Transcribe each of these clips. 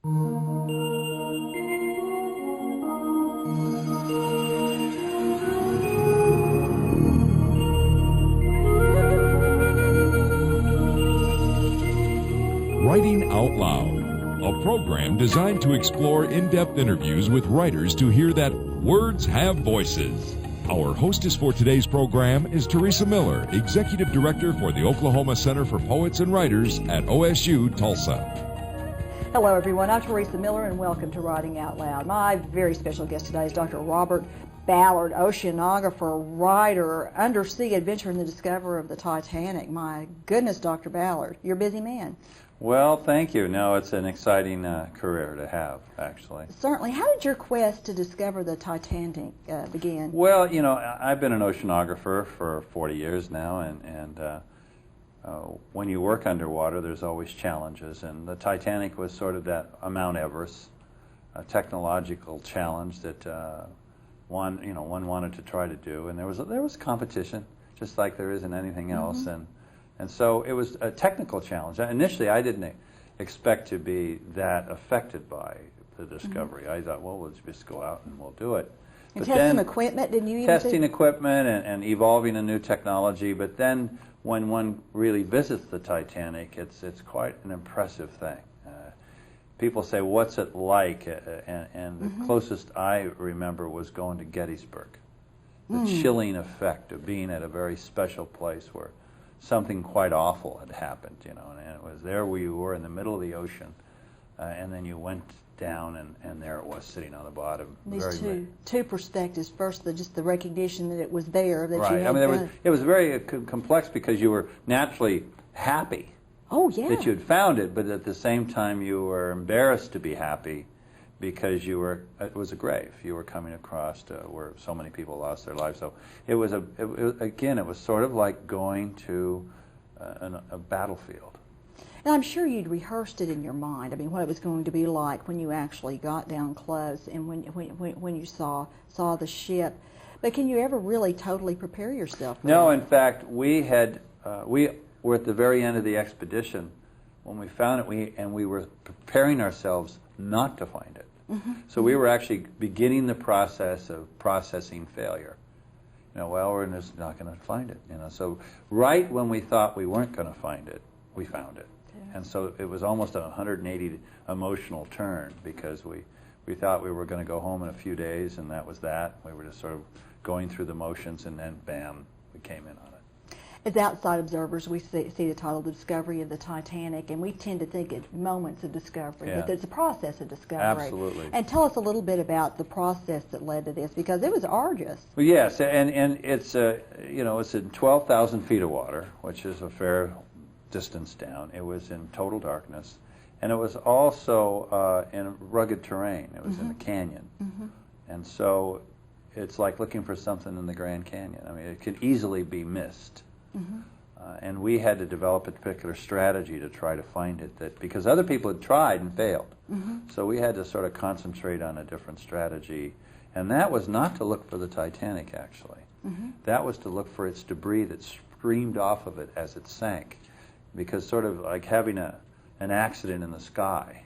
Writing Out Loud, a program designed to explore in-depth interviews with writers to hear that words have voices. Our hostess for today's program is Teresa Miller, Executive Director for the Oklahoma Center for Poets and Writers at OSU Tulsa. Hello everyone, I'm Teresa Miller and welcome to Writing Out Loud. My very special guest today is Dr. Robert Ballard, oceanographer, writer, undersea adventurer, and the discoverer of the Titanic. My goodness, Dr. Ballard, you're a busy man. Well, thank you. No, it's an exciting career to have, actually. Certainly. How did your quest to discover the Titanic begin? Well, you know, I've been an oceanographer for 40 years now, and when you work underwater, there's always challenges, and the Titanic was sort of that Mount Everest, a technological challenge that one wanted to try to do, and there was competition, just like there is in anything else, and so it was a technical challenge. Initially, I didn't expect to be that affected by the discovery. I thought, well, let's just go out and we'll do it. And testing equipment, didn't you even testing equipment and evolving a new technology, but then when one really visits the Titanic, it's quite an impressive thing. People say, what's it like? And the closest I remember was going to Gettysburg. The chilling effect of being at a very special place where something quite awful had happened, you know, and it was there where you were in the middle of the ocean, and then you went down, and there it was sitting on the bottom. These two perspectives. First, just the recognition that it was there, that right. you had it was very complex because you were naturally happy that you had found it, but at the same time you were embarrassed to be happy because it was a grave. You were coming across where so many people lost their lives. So it was again, it was sort of like going to a battlefield. And I'm sure you'd rehearsed it in your mind. I mean, what it was going to be like when you actually got down close and when you saw the ship. But can you ever really totally prepare yourself for No, that? in fact, we were at the very end of the expedition when we found it, and we were preparing ourselves not to find it. So we were actually beginning the process of processing failure. You know, well, we're just not going to find it. You know, so right when we thought we weren't going to find it, we found it. And so it was almost a 180 emotional turn because we thought we were going to go home in a few days, and that was that. We were just sort of going through the motions, and then bam, we came in on it. As outside observers, we see the title, The Discovery of the Titanic, and we tend to think it's moments of discovery, but it's a process of discovery. Absolutely. And tell us a little bit about the process that led to this, because it was arduous. Well, yes, and it's it's in 12,000 feet of water, which is a fair distance down. It was in total darkness, and it was also in rugged terrain. It was in a canyon, and so it's like looking for something in the Grand Canyon. I mean, it could easily be missed. And we had to develop a particular strategy to try to find it, because other people had tried and failed. So we had to sort of concentrate on a different strategy, and that was not to look for the Titanic, actually. That was to look for its debris that streamed off of it as it sank, because sort of like having an accident in the sky,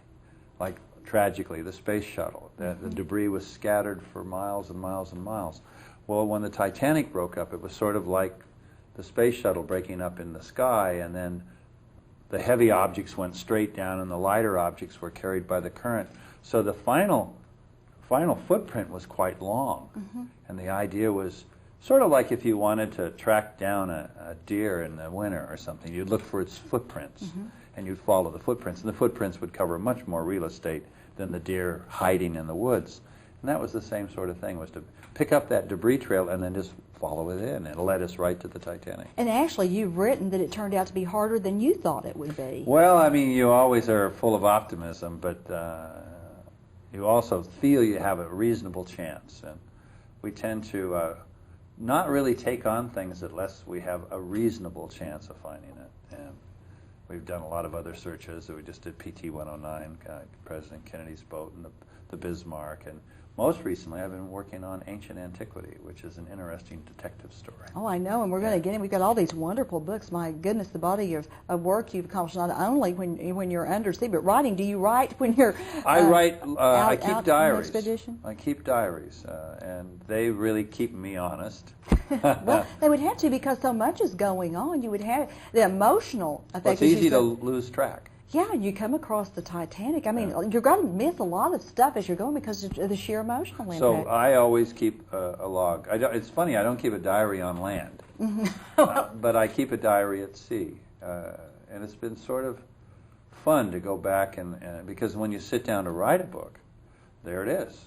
like tragically the space shuttle, the debris was scattered for miles and miles and miles. Well, when the Titanic broke up, it was sort of like the space shuttle breaking up in the sky, and then the heavy objects went straight down and the lighter objects were carried by the current. So the final footprint was quite long, and the idea was sort of like if you wanted to track down a deer in the winter or something, you'd look for its footprints, and you'd follow the footprints, and the footprints would cover much more real estate than the deer hiding in the woods. And that was the same sort of thing, was to pick up that debris trail and then just follow it in. It led us right to the Titanic. And actually, you've written that it turned out to be harder than you thought it would be. Well, I mean, you always are full of optimism, but you also feel you have a reasonable chance. And we tend to not really take on things unless we have a reasonable chance of finding it. We've done a lot of other searches. We just did PT-109, President Kennedy's boat, and the Bismarck. And most recently, I've been working on ancient antiquity, which is an interesting detective story. Oh, I know, and we're going to get in. We've got all these wonderful books. My goodness, the body of work you've accomplished not only when you're undersea, but writing. Do you write when you're I write. I keep out diaries. on expedition? I keep diaries, and they really keep me honest. Well, they would have to because so much is going on. You would have the emotional effect. Well, it's easy to lose track. Yeah, you come across the Titanic. I mean, you're going to miss a lot of stuff as you're going because of the sheer emotional impact. So I always keep a log. It's funny, I don't keep a diary on land, but I keep a diary at sea. And it's been sort of fun to go back and because when you sit down to write a book, there it is.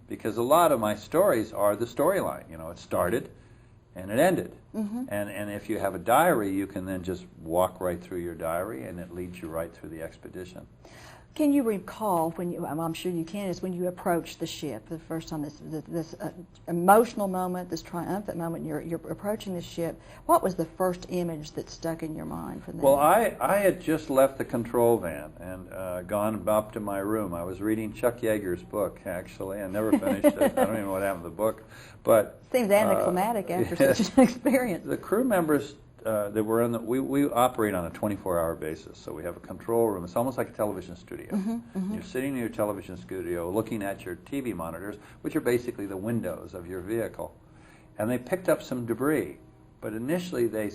Because a lot of my stories are the storyline. You know, it started and it ended. And if you have a diary, you can then just walk right through your diary, and it leads you right through the expedition. Can you recall when you? I'm sure you can. Is when you approached the ship the first time. This emotional moment, this triumphant moment. You're approaching the ship. What was the first image that stuck in your mind from that? Well, I had just left the control van and gone up to my room. I was reading Chuck Yeager's book, actually. I never finished it. I don't even know what happened to the book, but seems anticlimactic after such an experience. The crew members. That were in the, we operate on a 24-hour basis, so we have a control room. It's almost like a television studio. You're sitting in your television studio looking at your TV monitors, which are basically the windows of your vehicle. And they picked up some debris, but initially they,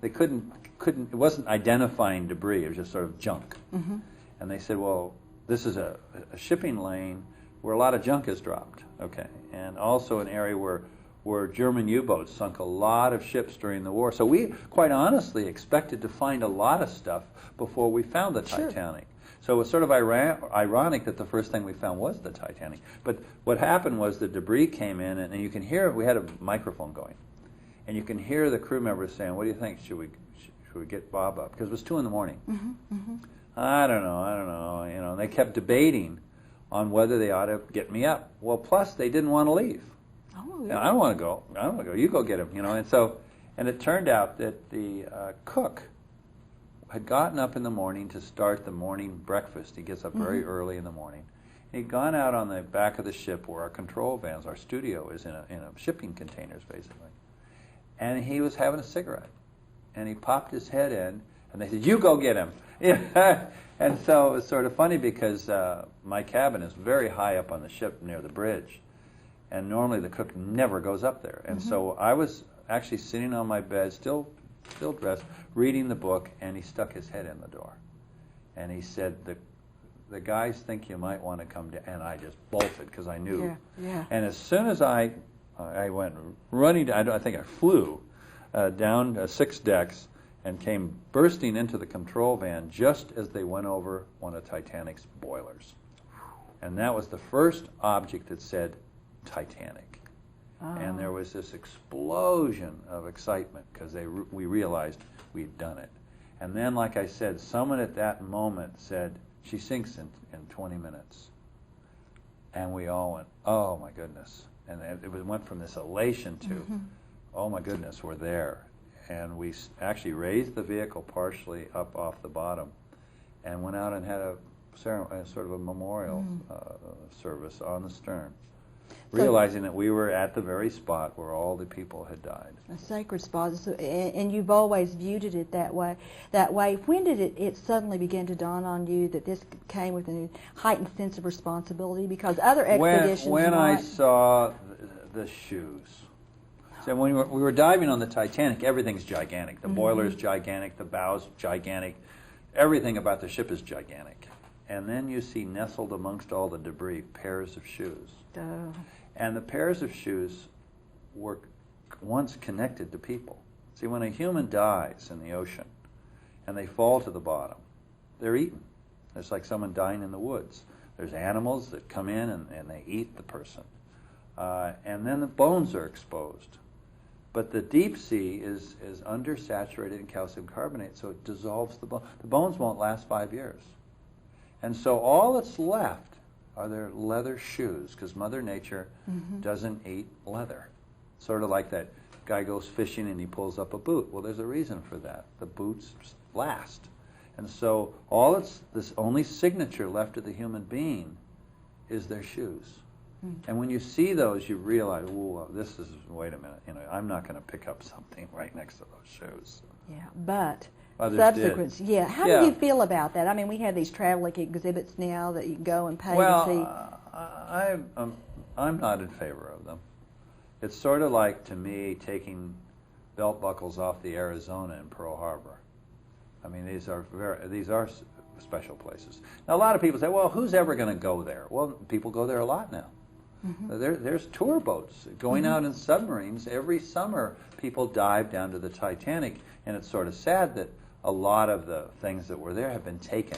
they couldn't, it wasn't identifying debris, it was just sort of junk. And they said, well, this is a shipping lane where a lot of junk is dropped, okay, and also an area where German U-boats sunk a lot of ships during the war. So we, quite honestly, expected to find a lot of stuff before we found the Titanic. So it was sort of ironic that the first thing we found was the Titanic. But what happened was the debris came in, and you can hear, we had a microphone going, and you can hear the crew members saying, what do you think, should we get Bob up? Because it was 2 in the morning. I don't know, you know, and they kept debating on whether they ought to get me up. Well, plus they didn't want to leave. I don't want to go. You go get him. You know, and it turned out that the cook had gotten up in the morning to start the morning breakfast. He gets up very early in the morning. He'd gone out on the back of the ship where our control vans, our studio is in a shipping containers basically, and he was having a cigarette, and he popped his head in, and they said, "You go get him." And so it was sort of funny because my cabin is very high up on the ship near the bridge. And normally the cook never goes up there. And so I was actually sitting on my bed, still dressed, reading the book, and he stuck his head in the door. And he said, the guys think you might want to come down. And I just bolted because I knew. And as soon as I went running, I think I flew down 6 decks and came bursting into the control van just as they went over one of Titanic's boilers. And that was the first object that said, Titanic. And there was this explosion of excitement because we realized we'd done it. And then, like I said, someone at that moment said, she sinks in 20 minutes. And we all went, oh my goodness. And it went from this elation to, oh my goodness, we're there. And we actually raised the vehicle partially up off the bottom and went out and had a sort of a memorial service on the stern. Realizing that we were at the very spot where all the people had died. A sacred spot, and you've always viewed it that way. When did it suddenly begin to dawn on you that this came with a heightened sense of responsibility? Because other expeditions when I saw the shoes. So when we were diving on the Titanic, everything's gigantic. The boiler's gigantic, the bow's gigantic. Everything about the ship is gigantic. And then you see nestled amongst all the debris pairs of shoes. And the pairs of shoes were once connected to people. See, when a human dies in the ocean and they fall to the bottom, they're eaten. It's like someone dying in the woods. There's animals that come in and they eat the person. And then the bones are exposed. But the deep sea is undersaturated in calcium carbonate, so it dissolves the bone. The bones won't last 5 years. And so all that's left are their leather shoes, because Mother Nature doesn't eat leather. Sort of like that guy goes fishing and he pulls up a boot. Well, there's a reason for that. The boots last. And so this only signature left of the human being is their shoes. And when you see those, you realize, whoa, wait a minute, I'm not going to pick up something right next to those shoes. Yeah, but others subsequent, did. yeah. How do you feel about that? I mean, we have these traveling exhibits now that you can go and pay to see. I'm not in favor of them. It's sort of like, to me, taking belt buckles off the Arizona in Pearl Harbor. I mean, these are special places. Now, a lot of people say, well, who's ever going to go there? Well, people go there a lot now. There's tour boats going out in submarines. Every summer, people dive down to the Titanic, and it's sort of sad that a lot of the things that were there have been taken.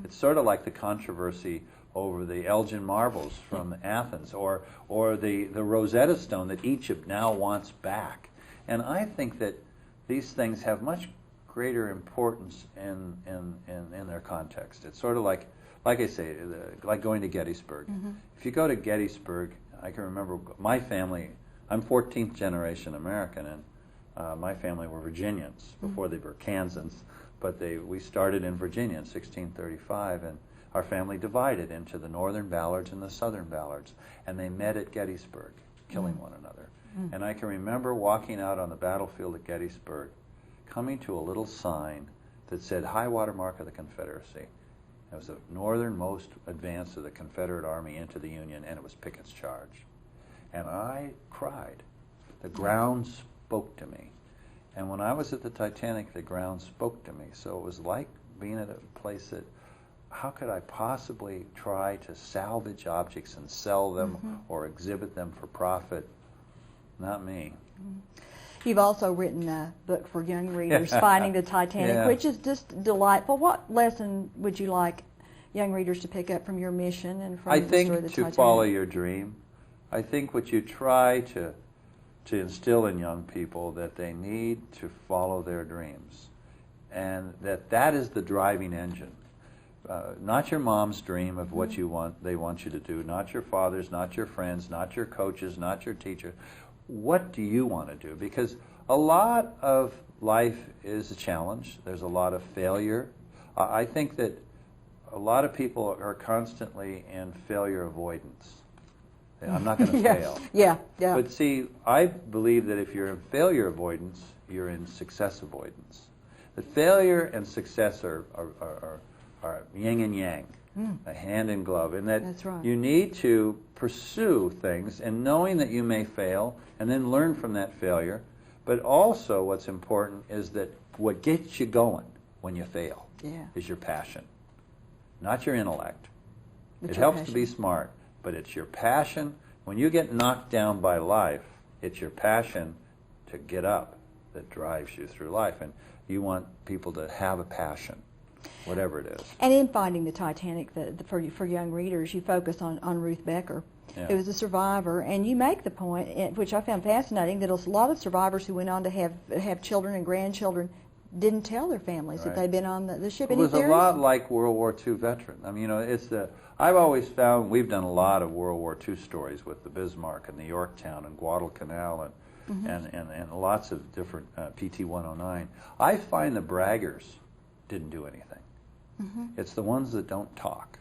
It's sort of like the controversy over the Elgin marbles from Athens, or the Rosetta Stone that Egypt now wants back. And I think that these things have much greater importance in their context. It's sort of like I say, like going to Gettysburg. If you go to Gettysburg, I can remember my family. I'm 14th generation American, and my family were Virginians before they were Kansans. But we started in Virginia in 1635, and our family divided into the northern Ballards and the southern Ballards, and they met at Gettysburg, killing one another. And I can remember walking out on the battlefield at Gettysburg, coming to a little sign that said high water mark of the Confederacy. It was the northernmost advance of the Confederate Army into the Union, and it was Pickett's charge. And I cried. The ground spoke to me. And when I was at the Titanic, the ground spoke to me. So it was like being at a place that, how could I possibly try to salvage objects and sell them or exhibit them for profit? Not me. You've also written a book for young readers, Finding the Titanic, which is just delightful. What lesson would you like young readers to pick up from your mission and from the story of the Titanic? I think to follow your dream. I think what you try to instill in young people, that they need to follow their dreams, and that is the driving engine. Not your mom's dream of what they want you to do, not your father's, not your friends, not your coaches, not your teacher. What do you want to do? Because a lot of life is a challenge. There's a lot of failure. I think that a lot of people are constantly in failure avoidance. I'm not going to fail. Yeah. But see, I believe that if you're in failure avoidance, you're in success avoidance. The failure and success are yin and yang, a hand in glove, and That's right. you need to pursue things, and knowing that you may fail, and then learn from that failure. But also, what's important is that what gets you going when you fail is your passion, not your intellect. It helps to be smart, but it's your passion. When you get knocked down by life, it's your passion to get up that drives you through life, and you want people to have a passion, whatever it is. And in Finding the Titanic, for young readers, you focus on Ruth Becker, who was a survivor, and you make the point, which I found fascinating, that a lot of survivors who went on to have children and grandchildren didn't tell their families that they'd been on the ship. It was a lot like World War II veterans. I mean, I've always found, we've done a lot of World War II stories with the Bismarck and the Yorktown and Guadalcanal and lots of different PT-109. I find the braggers didn't do anything. It's the ones that don't talk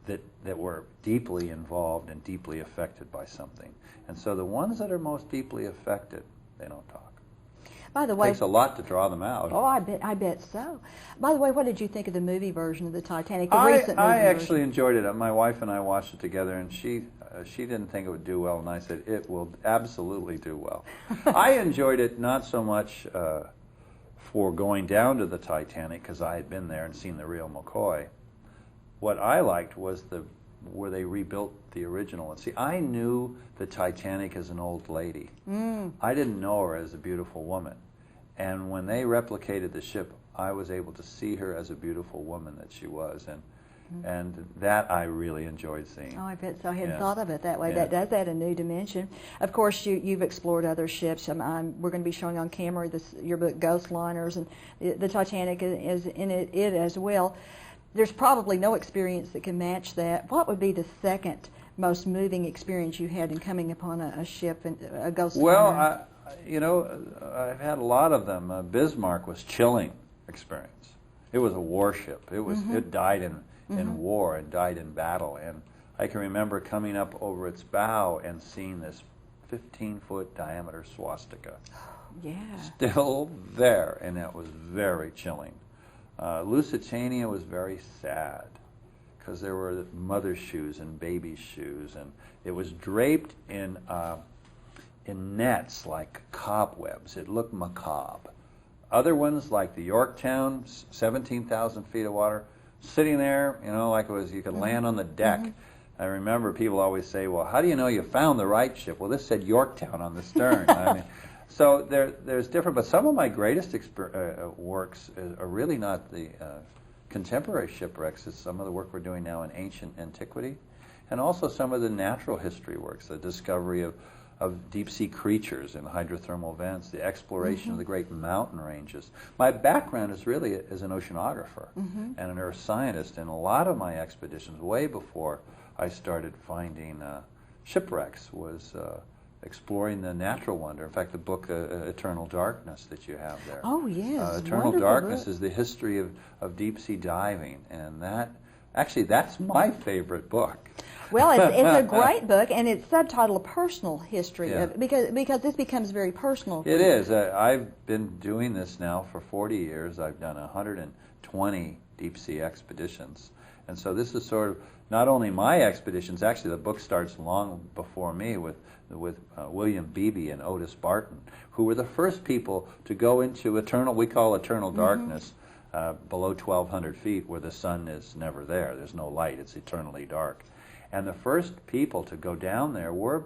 that were deeply involved and deeply affected by something. And so the ones that are most deeply affected, they don't talk. By the way, it takes a lot to draw them out. Oh, I bet so. By the way, what did you think of the movie version of the Titanic? I actually enjoyed it. My wife and I watched it together, and she didn't think it would do well, and I said it will absolutely do well. I enjoyed it not so much for going down to the Titanic, because I had been there and seen the real McCoy. What I liked was where they rebuilt the original. And see, I knew the Titanic as an old lady. I didn't know her as a beautiful woman. And when they replicated the ship, I was able to see her as a beautiful woman that she was. And that I really enjoyed seeing. Oh, I bet so. I hadn't thought of it that way. That does add a new dimension. Of course, you've explored other ships. We're going to be showing on camera your book, Ghost Liners, and the Titanic is in it as well. There's probably no experience that can match that. What would be the second most moving experience you had in coming upon a ship, and a ghost liner? Well, You know, I've had a lot of them. Bismarck was chilling experience. It was a warship. It was it died in war and died in battle. And I can remember coming up over its bow and seeing this 15-foot diameter swastika. Yeah. Still there, and that was very chilling. Lusitania was very sad because there were mother's shoes and baby's shoes, and it was draped in nets like cobwebs. It looked macabre. Other ones, like the Yorktown, 17,000 feet of water, sitting there, you know, like it was, you could land on the deck. I remember people always say, well, how do you know you found the right ship? Well, this said Yorktown on the stern. I mean, so there's different, but some of my greatest works are really not the contemporary shipwrecks. It's some of the work we're doing now in ancient antiquity, and also some of the natural history works, the discovery of deep-sea creatures in hydrothermal vents, the exploration of the great mountain ranges. My background is really as an oceanographer and an earth scientist, and a lot of my expeditions, way before I started finding shipwrecks, was exploring the natural wonder. In fact, the book Eternal Darkness that you have there. Oh, yes. Eternal Darkness is the history of deep-sea diving, and that's my favorite book. Well, it's a great book, and it's subtitled "A Personal History," Yeah. because this becomes very personal. It is. I've been doing this now for 40 years. I've done 120 deep-sea expeditions. And so this is sort of not only my expeditions, actually the book starts long before me with William Beebe and Otis Barton, who were the first people to go into we call eternal darkness, below 1,200 feet, where the sun is never there. There's no light. It's eternally dark. And the first people to go down there were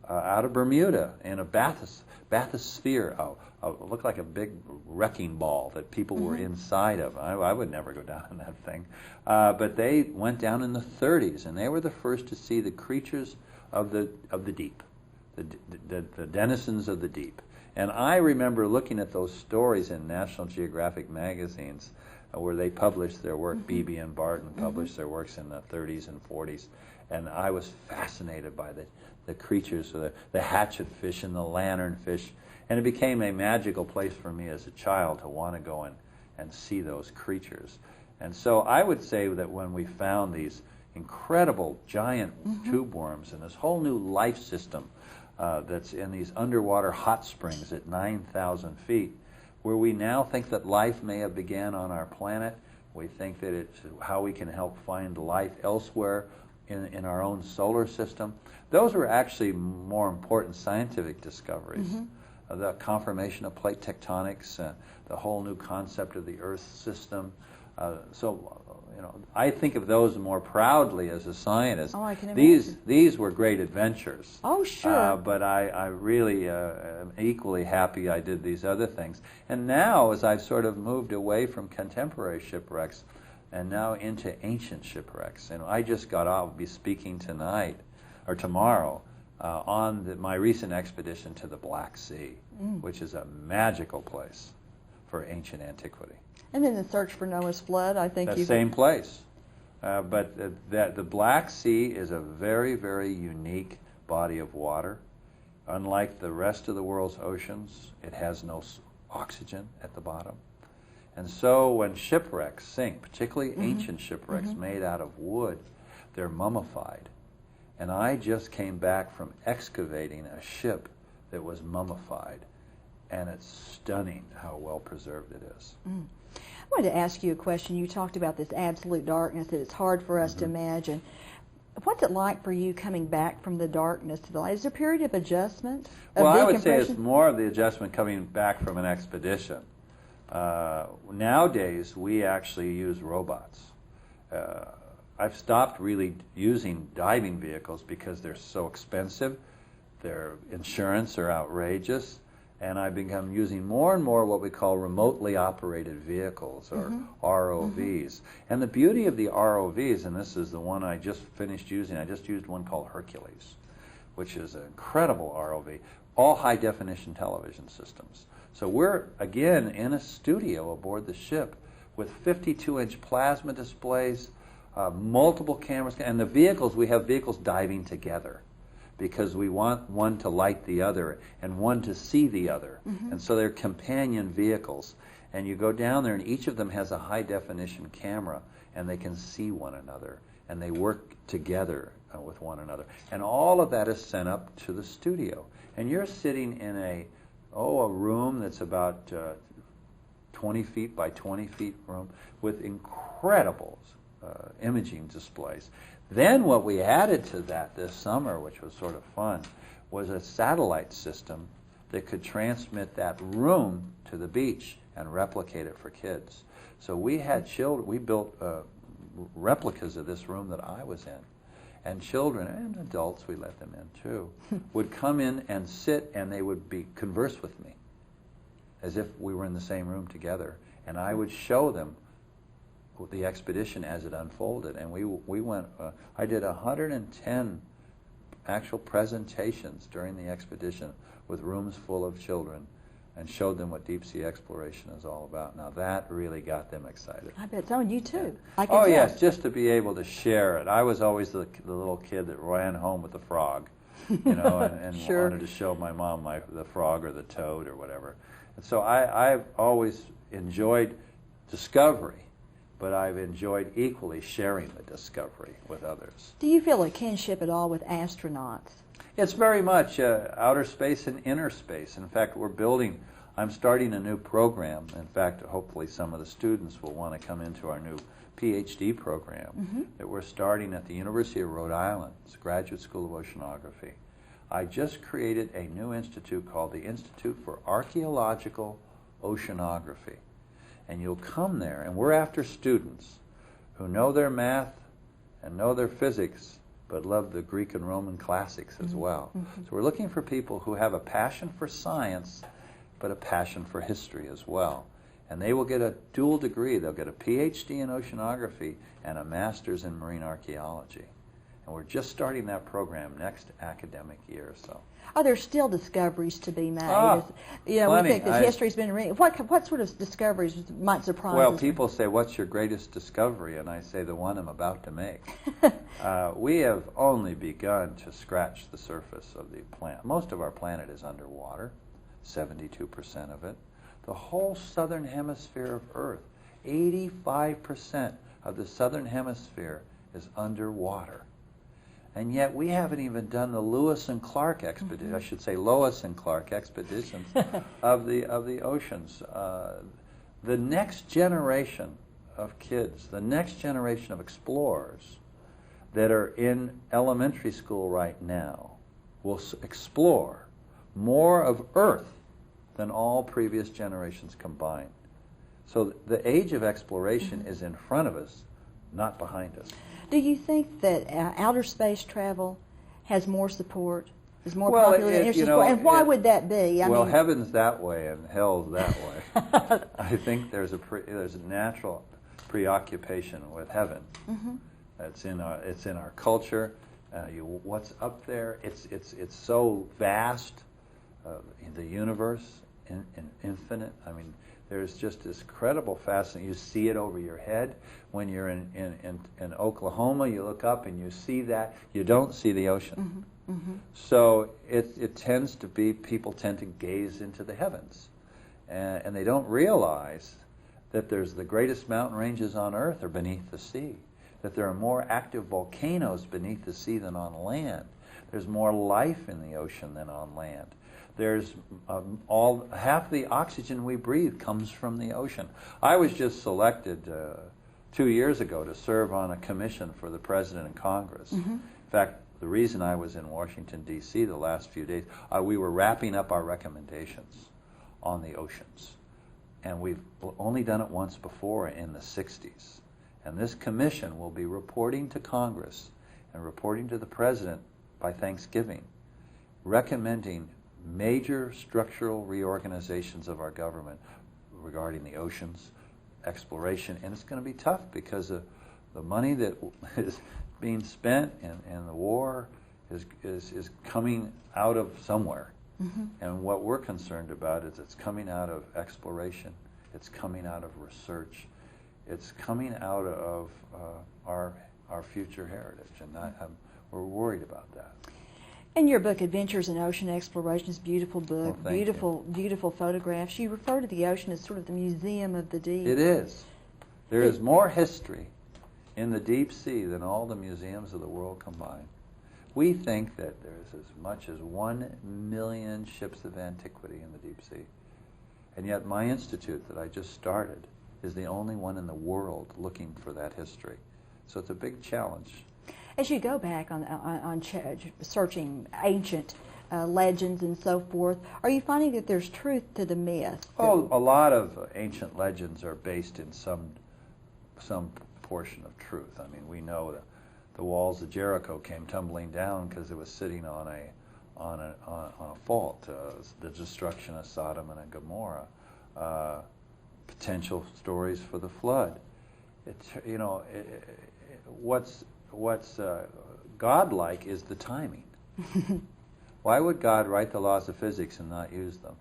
out of Bermuda in a bathysphere. It looked like a big wrecking ball that people were inside of. I would never go down in that thing. But they went down in the 30s, and they were the first to see the creatures of the deep, the denizens of the deep. And I remember looking at those stories in National Geographic magazines where they published their work. Beebe and Barton published their works in the 30s and 40s, and I was fascinated by the creatures, the hatchet fish and the lanternfish, and it became a magical place for me as a child to want to go and see those creatures. And so I would say that when we found these incredible giant tube worms and this whole new life system that's in these underwater hot springs at 9,000 feet, where we now think that life may have began on our planet. We think that it's how we can help find life elsewhere in our own solar system. Those were actually more important scientific discoveries. The confirmation of plate tectonics, the whole new concept of the Earth system. I think of those more proudly as a scientist. Oh, I can imagine. These were great adventures. Oh, sure. But I really am equally happy I did these other things. And now, as I've sort of moved away from contemporary shipwrecks and now into ancient shipwrecks, and I just got off, I'll be speaking tonight or tomorrow on my recent expedition to the Black Sea, which is a magical place for ancient antiquity. And then the search for Noah's flood, I think The same place. But the Black Sea is a very, very unique body of water. Unlike the rest of the world's oceans, it has no oxygen at the bottom. And so when shipwrecks sink, particularly ancient shipwrecks made out of wood, they're mummified. And I just came back from excavating a ship that was mummified, and it's stunning how well preserved it is. I wanted to ask you a question. You talked about this absolute darkness, that it's hard for us to imagine. What's it like for you coming back from the darkness to the light? Is there a period of adjustment? Well, I would say it's more of the adjustment coming back from an expedition. Nowadays, we actually use robots. I've stopped really using diving vehicles because they're so expensive. Their insurance are outrageous. And I've become using more and more what we call remotely operated vehicles, or ROVs. And the beauty of the ROVs, and this is the one I just finished using, I just used one called Hercules, which is an incredible ROV, all high-definition television systems. So we're, again, in a studio aboard the ship with 52-inch plasma displays, multiple cameras, and the vehicles, we have vehicles diving together. because we want one to light the other and one to see the other. And so they're companion vehicles. And you go down there, and each of them has a high-definition camera, and they can see one another, and they work together with one another. And all of that is sent up to the studio. And you're sitting in a room that's about 20 feet by 20 feet room with incredible imaging displays. Then what we added to that this summer, which was sort of fun, was a satellite system that could transmit that room to the beach and replicate it for kids. So we had children, we built replicas of this room that I was in. And children and adults, we let them in too, would come in and sit, and they would converse with me as if we were in the same room together. And I would show them the expedition as it unfolded. And we went, I did 110 actual presentations during the expedition with rooms full of children, and showed them what deep sea exploration is all about. Now that really got them excited. I bet so, and you too. Yeah. Oh yes, just to be able to share it. I was always the little kid that ran home with the frog, you know, and Sure. wanted to show my mom the frog or the toad or whatever. And so I've always enjoyed discovery, but I've enjoyed equally sharing the discovery with others. Do you feel a kinship at all with astronauts? It's very much outer space and inner space. In fact, I'm starting a new program. In fact, hopefully some of the students will want to come into our new PhD program that we're starting at the University of Rhode Island. It's a Graduate School of Oceanography. I just created a new institute called the Institute for Archaeological Oceanography. And you'll come there, and we're after students who know their math and know their physics, but love the Greek and Roman classics as well. So we're looking for people who have a passion for science, but a passion for history as well. And they will get a dual degree. They'll get a PhD in oceanography and a master's in marine archaeology. And we're just starting that program next academic year. So. Are there still discoveries to be made? You know, plenty. we think that history's been what sort of discoveries might surprise us? Well, people say, what's your greatest discovery? And I say, the one I'm about to make. We have only begun to scratch the surface of the planet. Most of our planet is underwater, 72% of it. The whole southern hemisphere of Earth, 85% of the southern hemisphere is underwater. And yet we haven't even done the Lewis and Clark expedition. I should say Lois and Clark expeditions of the oceans. The next generation of kids, the next generation of explorers that are in elementary school right now will explore more of Earth than all previous generations combined. So the age of exploration is in front of us, not behind us. Do you think that outer space travel has more support, is more popular than inner support? And why would that be? I mean, heaven's that way and hell's that way. I think there's a natural preoccupation with heaven. It's in our culture. What's up there? It's so vast. The universe, infinite. I mean, there's just this incredible fascination. You see it over your head. When you're in Oklahoma, you look up and you see that. You don't see the ocean. So it tends to be, people tend to gaze into the heavens. And they don't realize that there's the greatest mountain ranges on Earth are beneath the sea. That there are more active volcanoes beneath the sea than on land. There's more life in the ocean than on land. There's half the oxygen we breathe comes from the ocean. I was just selected 2 years ago to serve on a commission for the President and Congress. In fact, the reason I was in Washington, D.C. the last few days, we were wrapping up our recommendations on the oceans. And we've only done it once before in the 60s. And this commission will be reporting to Congress and reporting to the President by Thanksgiving, recommending major structural reorganizations of our government regarding the oceans, exploration, and it's going to be tough because the money that is being spent in the war is coming out of somewhere. And what we're concerned about is it's coming out of exploration, it's coming out of research, it's coming out of our future heritage, and we're worried about that. In your book, Adventures in Ocean Explorations, beautiful book, Oh, thank you. beautiful photographs. You refer to the ocean as sort of the museum of the deep. It is. There is more history in the deep sea than all the museums of the world combined. We think that there's as much as 1 million ships of antiquity in the deep sea. And yet my institute that I just started is the only one in the world looking for that history. So it's a big challenge. As you go back on searching ancient legends and so forth, are you finding that there's truth to the myth? Oh, a lot of ancient legends are based in some portion of truth. I mean, we know that the walls of Jericho came tumbling down because it was sitting on a fault. The destruction of Sodom and Gomorrah, potential stories for the flood. It's, you know, what's godlike is the timing. Why would God write the laws of physics and not use them?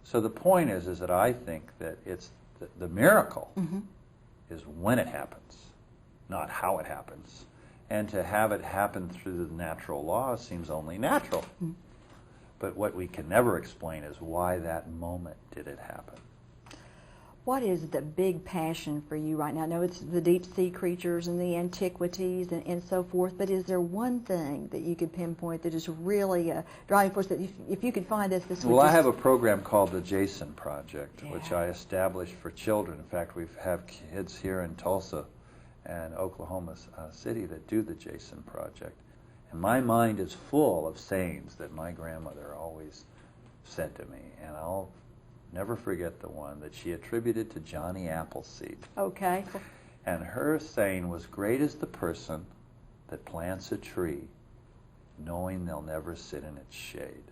So the point is that I think that it's the miracle is when it happens, not how it happens. And to have it happen through the natural laws seems only natural. But what we can never explain is why that moment did it happen. What is the big passion for you right now? I know it's the deep sea creatures and the antiquities and so forth, but is there one thing that you could pinpoint that is really a driving force that if you could find this would Well, I just... have a program called the Jason Project, which I established for children. In fact, we have kids here in Tulsa and Oklahoma City that do the Jason Project. And my mind is full of sayings that my grandmother always said to me, and I'll never forget the one that she attributed to Johnny Appleseed. Okay. And her saying was, great is the person that plants a tree knowing they'll never sit in its shade.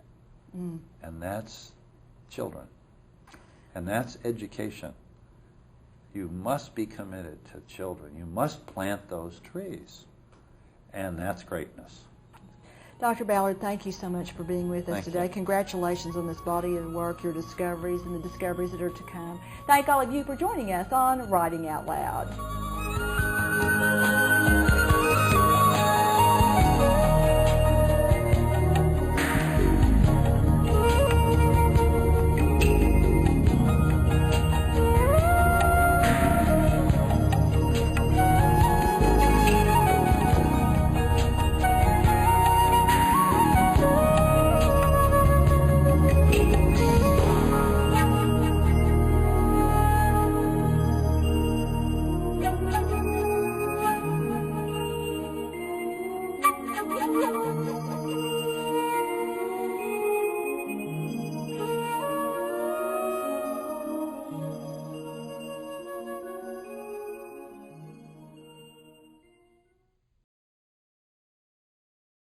And that's children. And that's education. You must be committed to children. You must plant those trees. And that's greatness. Dr. Ballard, thank you so much for being with us Thank today. you. Congratulations on this body of work, your discoveries, and the discoveries that are to come. Thank all of you for joining us on Writing Out Loud.